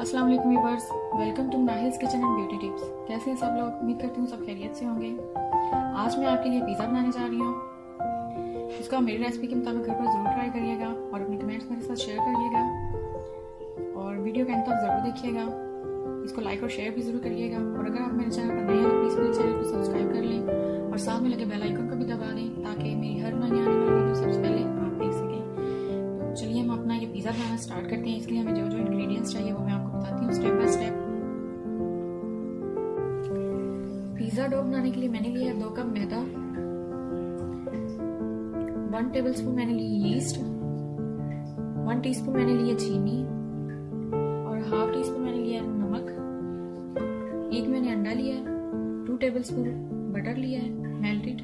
अस्सलाम वालेकुम viewers, welcome to Nahil's kitchen and beauty tips. कैसे हैं सब लोग? उम्मीद करती हूँ सब खैरियत से होंगे। आज मैं आपके लिए पिज़्ज़ा बनाने जा रही हूँ। इसको मेरी रेसिपी के मुताबिक घर पर ज़रूर ट्राई करिएगा और अपने कमेंट्स मेरे साथ शेयर करिएगा और वीडियो के अंत तक ज़रूर देखिएगा। इसको लाइक और शेयर भी ज़रूर करिएगा और अगर आप मेरे चैनल पर नए हैं तो प्लीज़ मेरे चैनल को सब्सक्राइब कर लें और साथ में लगे बेल आइकन को भी दबा दें ताकि मेरी हर नई आने वाली वीडियो सबसे पहले आप देख सकें। तो चलिए हम अपना ये पिज़्ज़ा बनाना स्टार्ट करते हैं। इसके लिए हमें जो जो इंग्रेडिएंट्स चाहिए वो मैं आपको बताती हूँ step by step. Pizza dough बनाने के लिए मैंने लिया 2 कप मैदा, 1 टेबलस्पून मैंने ली यीस्ट, 1 टीस्पून मैंने लिया चीनी और हाफ टीस्पून मैंने लिया नमक, 1 मैंने अंडा लिया है, 2 टेबलस्पून बटर लिया है मेल्टेड,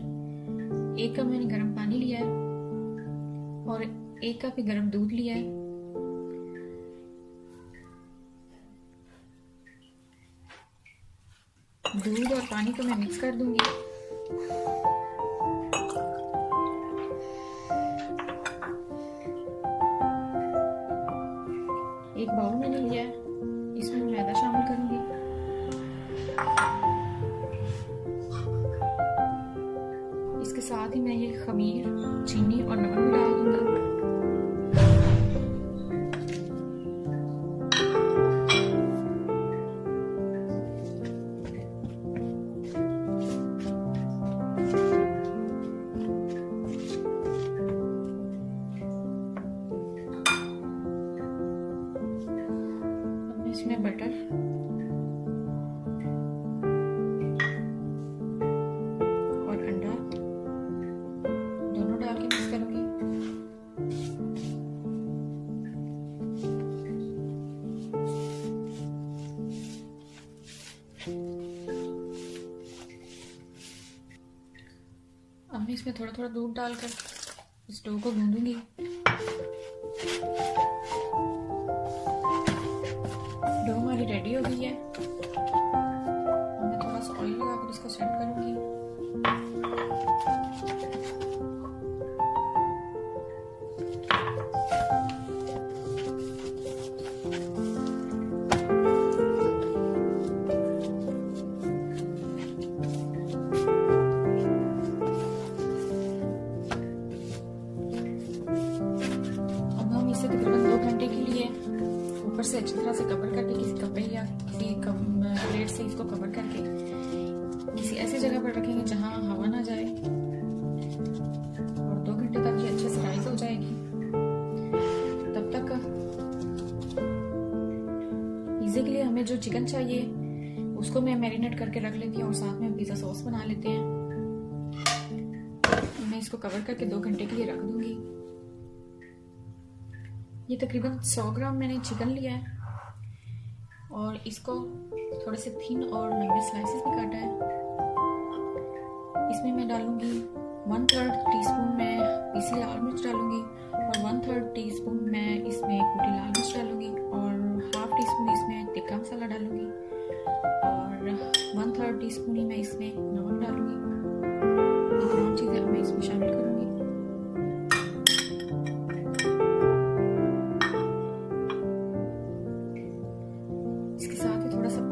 1 कप मैंने गर्म पानी लिया है और 1 कप गर्म दूध लिया है। दूध और पानी को मैं मिक्स कर दूंगी। एक बाउल मैंने लिया है, इसमें मैदा शामिल करूंगी। इसके साथ ही मैं ये खमीर, चीनी और नमक भी डाल दूंगा। इसमें बटर और अंडा दोनों डाल के मिक्स करूंगी। अब मैं इसमें थोड़ा थोड़ा दूध डालकर इस डो को गूंदूंगी। डो हमारी रेडी हो गई है। अब मैं थोड़ा सा ऑयल लगाकर इसको सेट करूंगी। अब हम इसे तकरीबन 2 घंटे के लिए ऊपर से अच्छी तरह से कवर करके किसी कपड़े या किसी प्लेट से इसको कवर करके किसी ऐसी जगह पर रखेंगे जहां हवा ना जाए और 2 घंटे तक ये अच्छे से राइज हो जाएगी। तब तक पिज़्ज़े के लिए हमें जो चिकन चाहिए उसको मैं मैरिनेट करके रख लेती हूँ और साथ में पिज़्ज़ा सॉस बना लेते हैं। मैं इसको कवर करके 2 घंटे के लिए रख दूंगी। ये तकरीबन 100 ग्राम मैंने चिकन लिया है और इसको थोड़े से थिन और लंबे स्लाइसेस में काटा है। इसमें मैं डालूंगी 1/3 टीस्पून मैं पीसी लाल मिर्च डालूंगी और 1/3 टीस्पून मैं इसमें कुटी लाल मिर्च डालूंगी और हाफ टीस्पून इसमें तिक्का मसाला डालूंगी और 1/3 टीस्पून ही मैं इसमें नमक डालूंगी। ये तमाम चीज़ें मैं इसमें शामिल करूंगी।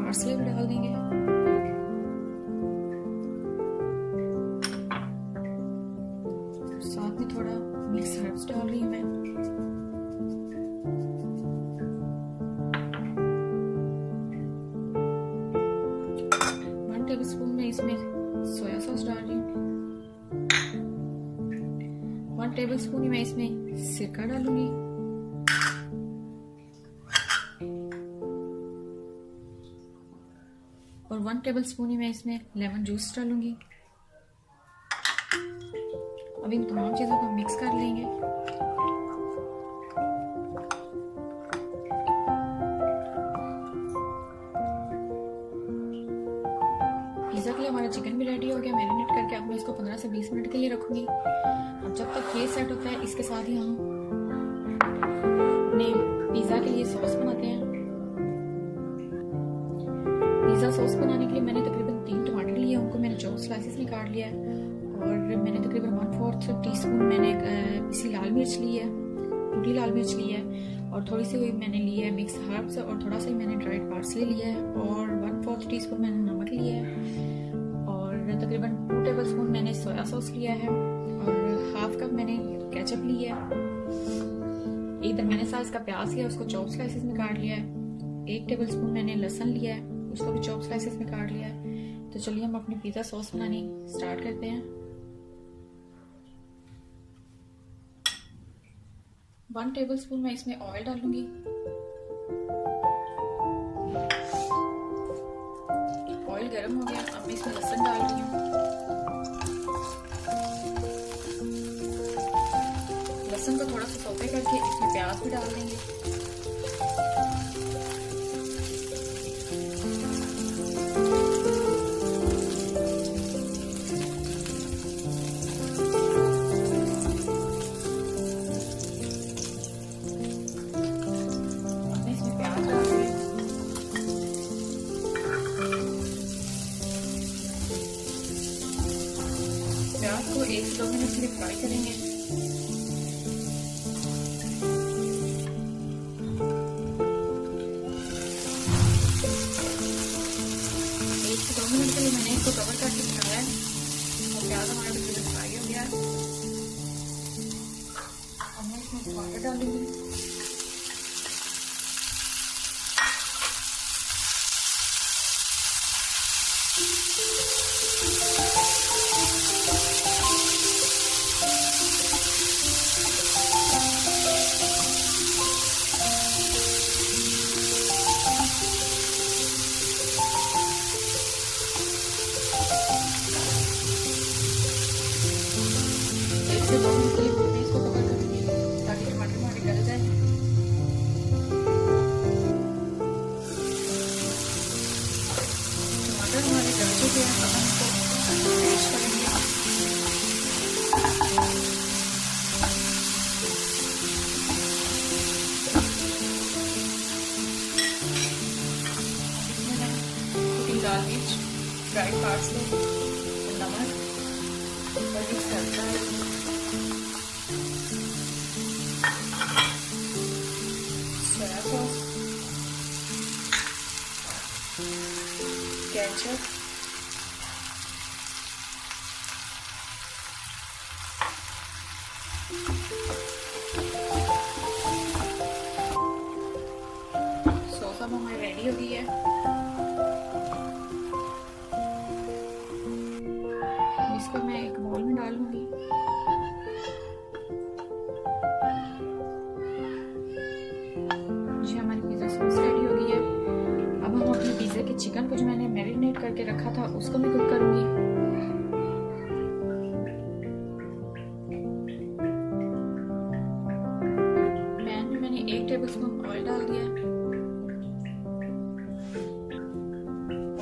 पार्सले भी डाल देंगे। साथ में थोड़ा मिक्स हर्ब्स डाल रही हूँ मैं। वन टेबलस्पून में इसमें सोया सॉस डाल रही हूँ। 1 टेबलस्पून ही मैं इसमें सिरका डालूंगी और 1 टेबलस्पून ही मैं इसमें लेमन जूस डालूंगी। अब इन तमाम चीज़ों को मिक्स कर लेंगे। पिज़्ज़ा के लिए हमारा चिकन भी रेडी हो गया मैरिनेट करके। अब मैं इसको 15 से 20 मिनट के लिए रखूंगी। अब जब तक ये सेट होता है इसके साथ ही हम अपने पिज़्ज़ा के लिए सॉस बनाते हैं। पिज़्ज़ा सॉस बनाने के लिए मैंने तकरीबन 3 टमाटर लिए, उनको मैंने चॉप स्लाइसेस में काट लिया है और मैंने तकरीबन 1/4 टीस्पून मैंने पिसी लाल मिर्च ली है, कुटी लाल मिर्च ली है और थोड़ी सी मैंने ली है मिक्स हर्ब्स और थोड़ा सा मैंने ड्राइड पार्सले लिया है और 1/4 टीस्पून मैंने नमक लिया है और तकरीबन 2 टेबलस्पून मैंने सोया सॉस लिया है और हाफ कप मैंने केचप लिया है। एक दरमियाने साइज का प्याज लिया, उसको चॉप स्लाइसेस में काट लिया है। 1 टेबलस्पून मैंने लहसुन लिया है, उसको भी चॉप स्लाइसेस में काट लिया है। तो चलिए हम अपनी पिज़्ज़ा सॉस बनानी स्टार्ट करते हैं। 1 टेबलस्पून मैं इसमें ऑयल डालूंगी। ऑयल गर्म हो गया, अब मैं इसमें लहसुन डाल रही हूँ। लहसुन को थोड़ा सा सौते करके इसमें प्याज भी डाल देंगे। प्याज को 1 से 2 मिनट के लिए फ्राई करेंगे। एक से 2 मिनट के लिए मैंने इसको कवर करके पकाया है और प्याज हमारा तकरीबन फ्राई हो गया है। अब मैं इसमें टमाटर डालूंगी। से 2 मिनट के लिए मैं इसको कवर करूंगी ताकि टमाटर हमारे गल जाए। टमाटर हमारे गल चुके हैं, अब हम इसको पेस्ट करेंगे। इसमें मैं कुटी लाल मिर्च, ड्राइड पार्सले, नमक और मिक्स करता है। सोया सॉस, केचप, सॉस अब हमारी रेडी हो गई है। इसको मैं एक बाउल में डालूंगी। जी हमारी पिज़्ज़ा सॉस रेडी हो गई है। अब हम अपने पिज़्ज़ा के चिकन को जो मैंने मैरिनेट करके रखा था उसको मैं कुक करूंगी। पैन में मैंने 1 टेबलस्पून ऑयल डाल दिया।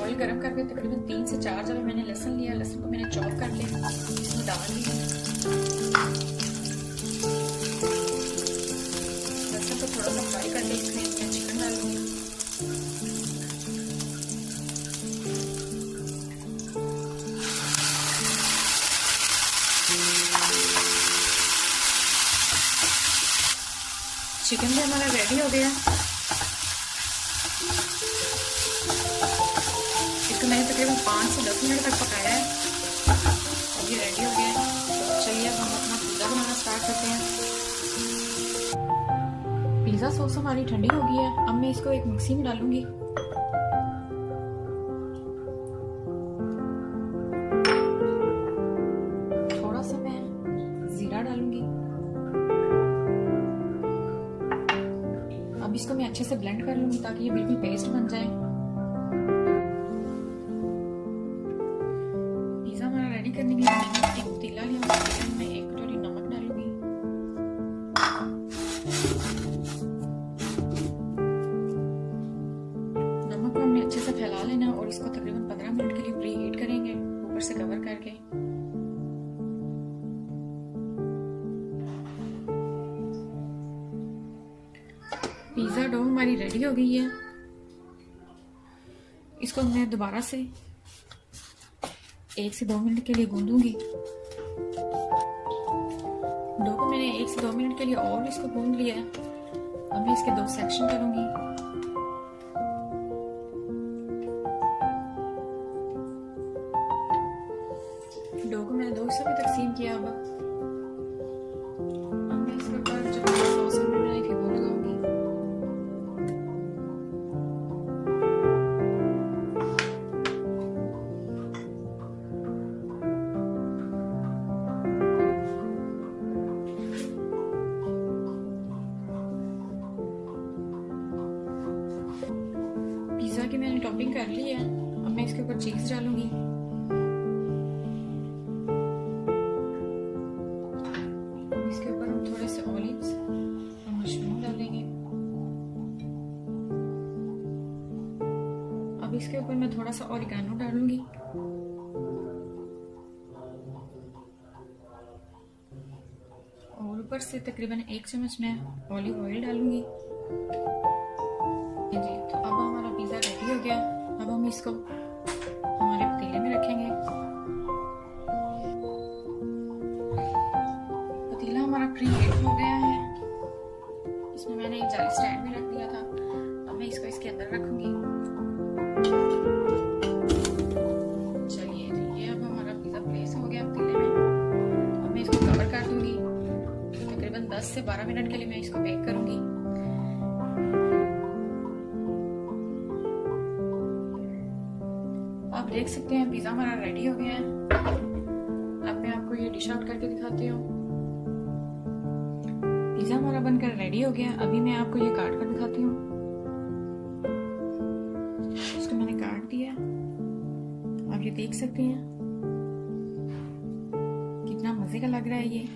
ऑयल गरम करके तकरीबन 3 से 4 जगह मैंने लहसुन लिया। लहसुन को मैंने चॉप कर लिया, इसमें डाल दिया। लहसुन को थोड़ा सा फ्राई करके इसमें मैं चिकन डालूंगी। चिकन भी हमारा रेडी हो गया। इसको मैंने तकरीबन 5 से 10 मिनट तक पकाया है। अब ये रेडी हो गया है। तो चलिए अब हम अपना पिज़्ज़ा बनाना स्टार्ट करते हैं। पिज़्ज़ा सॉस हमारी ठंडी हो गई है। अब मैं इसको एक मिक्सी में डालूंगी। थोड़ा सा मैं जीरा डालूंगी। अब इसको मैं अच्छे से ब्लेंड कर लूंगी ताकि ये बिल्कुल पेस्ट बन जाए। पिज़्ज़ा हमारा रेडी करने के लिए मैंने एक पतीला लिया, उस पतीले में 1 कटोरी नमक डालूंगी। नमक को हमने अच्छे से फैला लेना और इसको तकरीबन 15 मिनट के लिए प्री हीट करेंगे ऊपर से कवर करके। पिज़्ज़ा डो हमारी रेडी हो गई है। इसको मैं दोबारा से 1 से 2 मिनट के लिए गूंदूंगी। डो को मैंने 1 से 2 मिनट के लिए और इसको गूंद लिया है। अब मैं इसके 2 सेक्शन करूंगी। डो को मैंने 2 हिस्सों में तकसीम किया। अब मैं इसके ऊपर जो सॉस हमने बनाई थी वो लगाऊंगी। पिज़्ज़ा की मैंने टॉपिंग कर ली है। अब मैं इसके ऊपर चीज़ डालूंगी। इसके ऊपर हम थोड़े से ऑलिव्स और मशरूम डालेंगे। अब इसके ऊपर मैं थोड़ा सा ऑरिगेनो डालूंगी। और ऊपर से तकरीबन 1 चम्मच मैं ऑलिव ऑयल डालूंगी। जी, तो अब हमारा पिज़्ज़ा रेडी हो गया। अब हम इसको हमारे पतीले में रखेंगे। पतीला हमारा प्री हीट हो गया है। इसमें मैंने एक जाली स्टैंड भी रख दिया था। अब मैं इसको इसके अंदर रखूंगी। चलिए जी, ये अब हमारा पिज़्ज़ा प्लेस हो गया पतीले में। अब मैं इसको कवर कर दूंगी। तकरीबन 10 से 12 मिनट के लिए मैं इसको बेक करूंगी। आप देख सकते हैं पिज़्ज़ा हमारा रेडी हो गया है। अब मैं आपको ये डिश आउट करके दिखाती हूँ। पिज़्ज़ा हमारा बनकर रेडी हो गया। अभी मैं आपको ये काट कर दिखाती हूँ। इसको मैंने काट दिया। आप ये देख सकते हैं कितना मज़े का लग रहा है ये।